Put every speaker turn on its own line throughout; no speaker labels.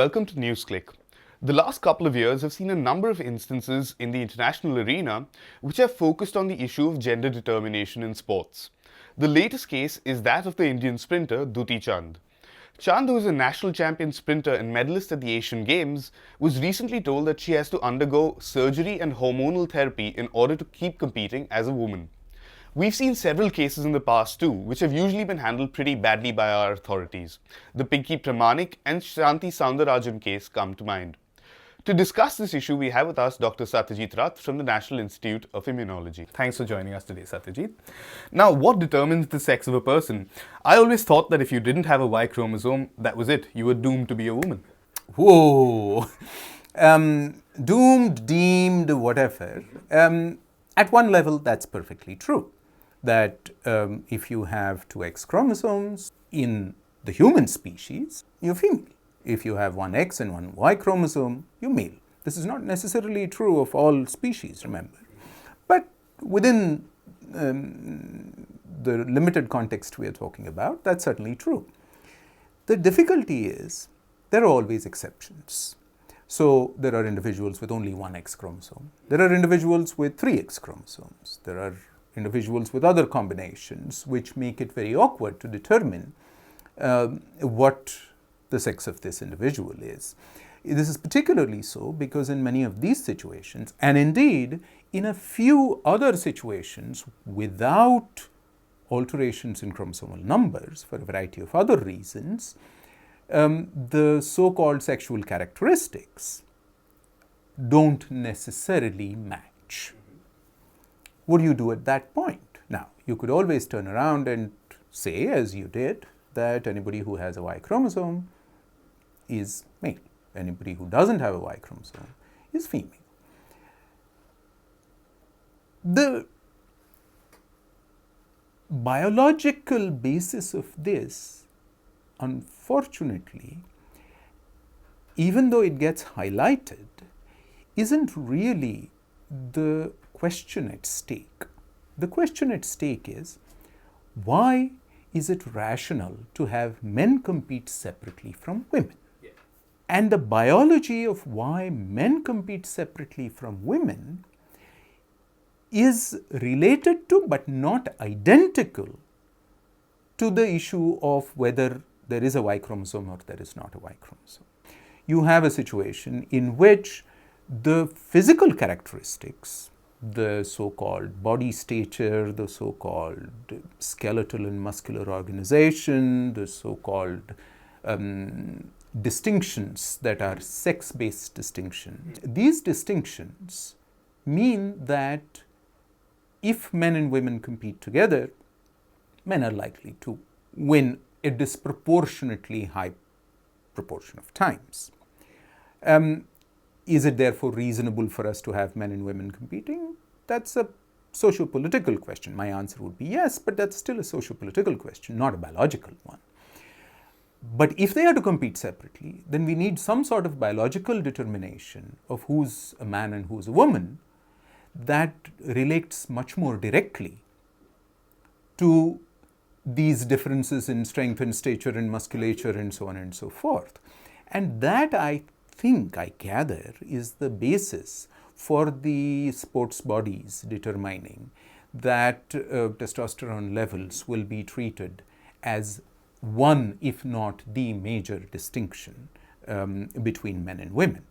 Welcome to Newsclick. The last couple of years have seen a number of instances in the international arena which have focused on the issue of gender determination in sports. The latest case is that of the Indian sprinter Dyuti Chand. Chand, who is a national champion sprinter and medalist at the Asian Games, was recently told that she has to undergo surgery and hormonal therapy in order to keep competing as a woman. We've seen several cases in the past too, which have usually been handled pretty badly by our authorities. The Pinky Pramanik and Shanti Soundarajan case come to mind. To discuss this issue, we have with us Dr. Satyajit Rath from the National Institute of Immunology. Thanks for joining us today, Satyajit. Now, what determines the sex of a person? I always thought that if you didn't have a Y chromosome, that was it. You were doomed to be a woman.
Whoa! Doomed, deemed, whatever. At one level, that's perfectly true. That if you have two X chromosomes in the human species, you're female. If you have one X and one Y chromosome, you're male. This is not necessarily true of all species, remember. But within the limited context we are talking about, that's certainly true. The difficulty is there are always exceptions. So there are individuals with only one X chromosome. There are individuals with three X chromosomes. There are individuals with other combinations which make it very awkward to determine what the sex of this individual is. This is particularly so because in many of these situations, and indeed in a few other situations without alterations in chromosomal numbers for a variety of other reasons, the so-called sexual characteristics don't necessarily match. What do you do at that point? Now, you could always turn around and say, as you did, that anybody who has a Y chromosome is male. Anybody who doesn't have a Y chromosome is female. The biological basis of this, unfortunately, even though it gets highlighted, isn't really the question at stake. The question at stake is, why is it rational to have men compete separately from women? Yeah. And the biology of why men compete separately from women is related to, but not identical to, the issue of whether there is a Y chromosome or there is not a Y chromosome. You have a situation in which the physical characteristics, the so-called body stature, the so-called skeletal and muscular organization, the so-called distinctions that are sex-based distinctions. These distinctions mean that if men and women compete together, men are likely to win a disproportionately high proportion of times. Is it therefore reasonable for us to have men and women competing? That's a socio-political question. My answer would be yes, but that's still a socio-political question, not a biological one. But if they are to compete separately, then we need some sort of biological determination of who's a man and who's a woman that relates much more directly to these differences in strength and stature and musculature and so on and so forth. And that, I gather, is the basis for the sports bodies determining that testosterone levels will be treated as one, if not the major distinction between men and women.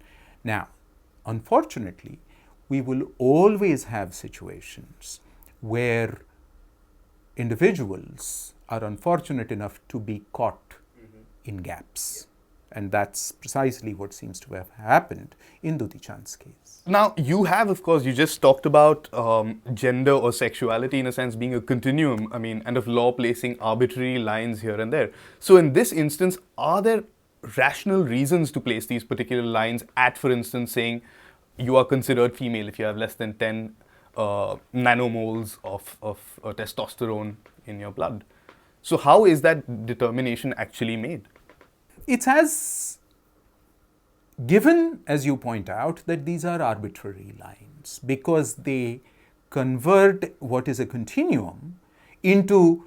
Now, unfortunately, we will always have situations where individuals are unfortunate enough to be caught in gaps. And that's precisely what seems to have happened in Dyuti Chand's case.
Now, you just talked about gender or sexuality in a sense being a continuum, and of law placing arbitrary lines here and there. So in this instance, are there rational reasons to place these particular lines at, for instance, saying you are considered female if you have less than 10 nanomoles of testosterone in your blood? So how is that determination actually made?
It's as given, as you point out, that these are arbitrary lines because they convert what is a continuum into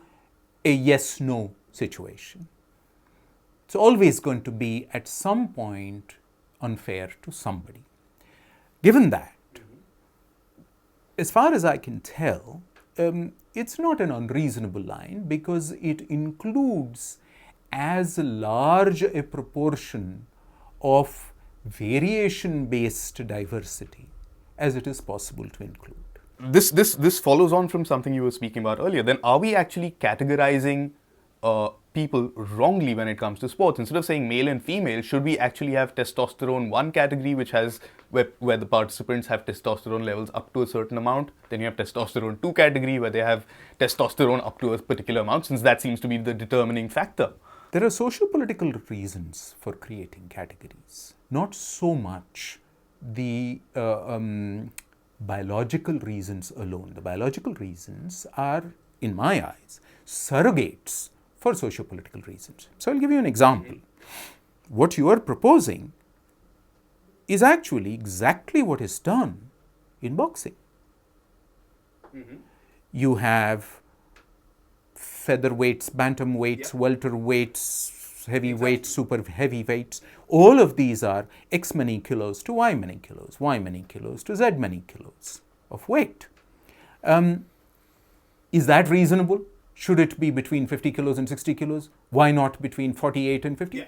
a yes-no situation. It's always going to be at some point unfair to somebody. Given that, as far as I can tell, it's not an unreasonable line because it includes as large a proportion of variation-based diversity as it is possible to include.
This follows on from something you were speaking about earlier. Then are we actually categorizing people wrongly when it comes to sports? Instead of saying male and female, should we actually have testosterone 1 category, which has where the participants have testosterone levels up to a certain amount? Then you have testosterone 2 category where they have testosterone up to a particular amount, since that seems to be the determining factor.
There are socio-political reasons for creating categories, not so much the biological reasons alone. The biological reasons are, in my eyes, surrogates for socio-political reasons. So I'll give you an example. What you are proposing is actually exactly what is done in boxing. You have featherweights, bantamweights, welterweights, heavyweights, super heavyweights. All of these are X many kilos to Y many kilos, Y many kilos to Z many kilos of weight. Is that reasonable? Should it be between 50 kilos and 60 kilos? Why not between 48 and 50?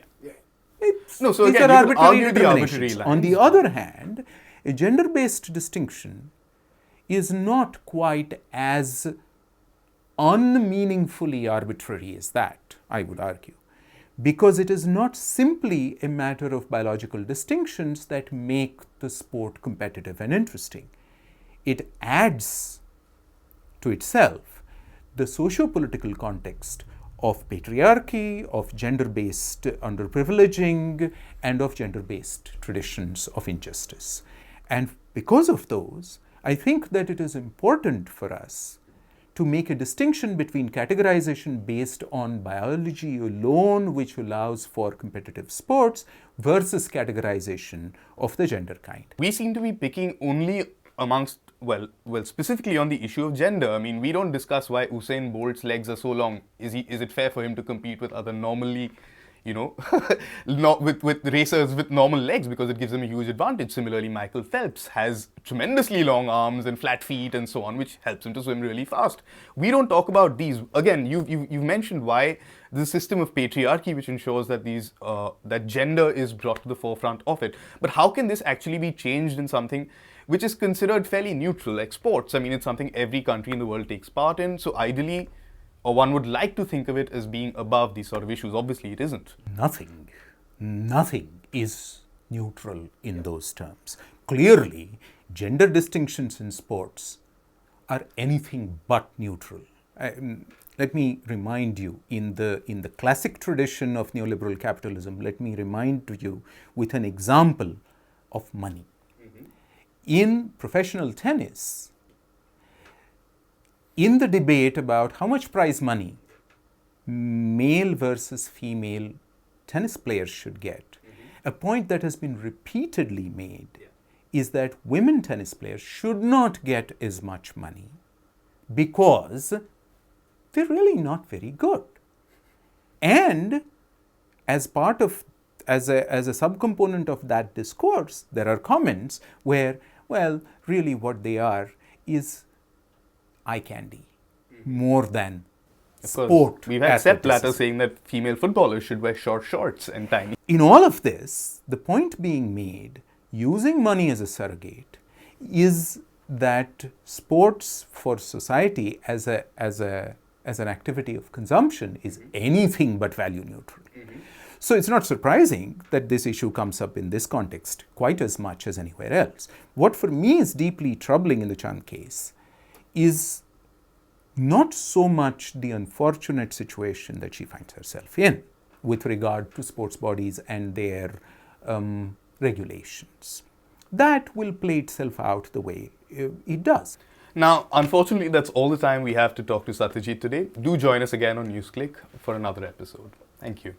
No, so
These
again,
are
you could
arbitrary
argue the arbitrary
determinations.
lines.
On the other hand, a gender-based distinction is not quite as unmeaningfully arbitrary as that, I would argue, because it is not simply a matter of biological distinctions that make the sport competitive and interesting. It adds to itself the socio-political context of patriarchy, of gender-based underprivileging, and of gender-based traditions of injustice. And because of those, I think that it is important for us to make a distinction between categorization based on biology alone, which allows for competitive sports, versus categorization of the gender kind.
We seem to be picking only amongst, well, specifically on the issue of gender. I mean, we don't discuss why Usain Bolt's legs are so long. Is it fair for him to compete with other normally, not with racers with normal legs, because it gives them a huge advantage? Similarly, Michael Phelps has tremendously long arms and flat feet and so on, which helps him to swim really fast. We don't talk about these. Again, you've mentioned why the system of patriarchy, which ensures that that gender is brought to the forefront of it. But how can this actually be changed in something which is considered fairly neutral, like sports? I mean, it's something every country in the world takes part in. So ideally, or one would like to think of it as being above these sort of issues. Obviously, it isn't.
Nothing is neutral in those terms. Clearly, gender distinctions in sports are anything but neutral. Let me remind you, in the classic tradition of neoliberal capitalism, let me remind to you with an example of money. In professional tennis, in the debate about how much prize money male versus female tennis players should get, a point that has been repeatedly made is that women tennis players should not get as much money because they're really not very good. And as part of, as a subcomponent of that discourse, there are comments where, well, really what they are is eye candy more than sport.
We've had Sepp Blatter saying that female footballers should wear short shorts and tiny.
In all of this, the point being made, using money as a surrogate, is that sports for society as an activity of consumption is anything but value neutral. So it's not surprising that this issue comes up in this context quite as much as anywhere else. What for me is deeply troubling in the Chand case is not so much the unfortunate situation that she finds herself in with regard to sports bodies and their regulations. That will play itself out the way it does.
Now, unfortunately, that's all the time we have to talk to Satyajit today. Do join us again on Newsclick for another episode. Thank you.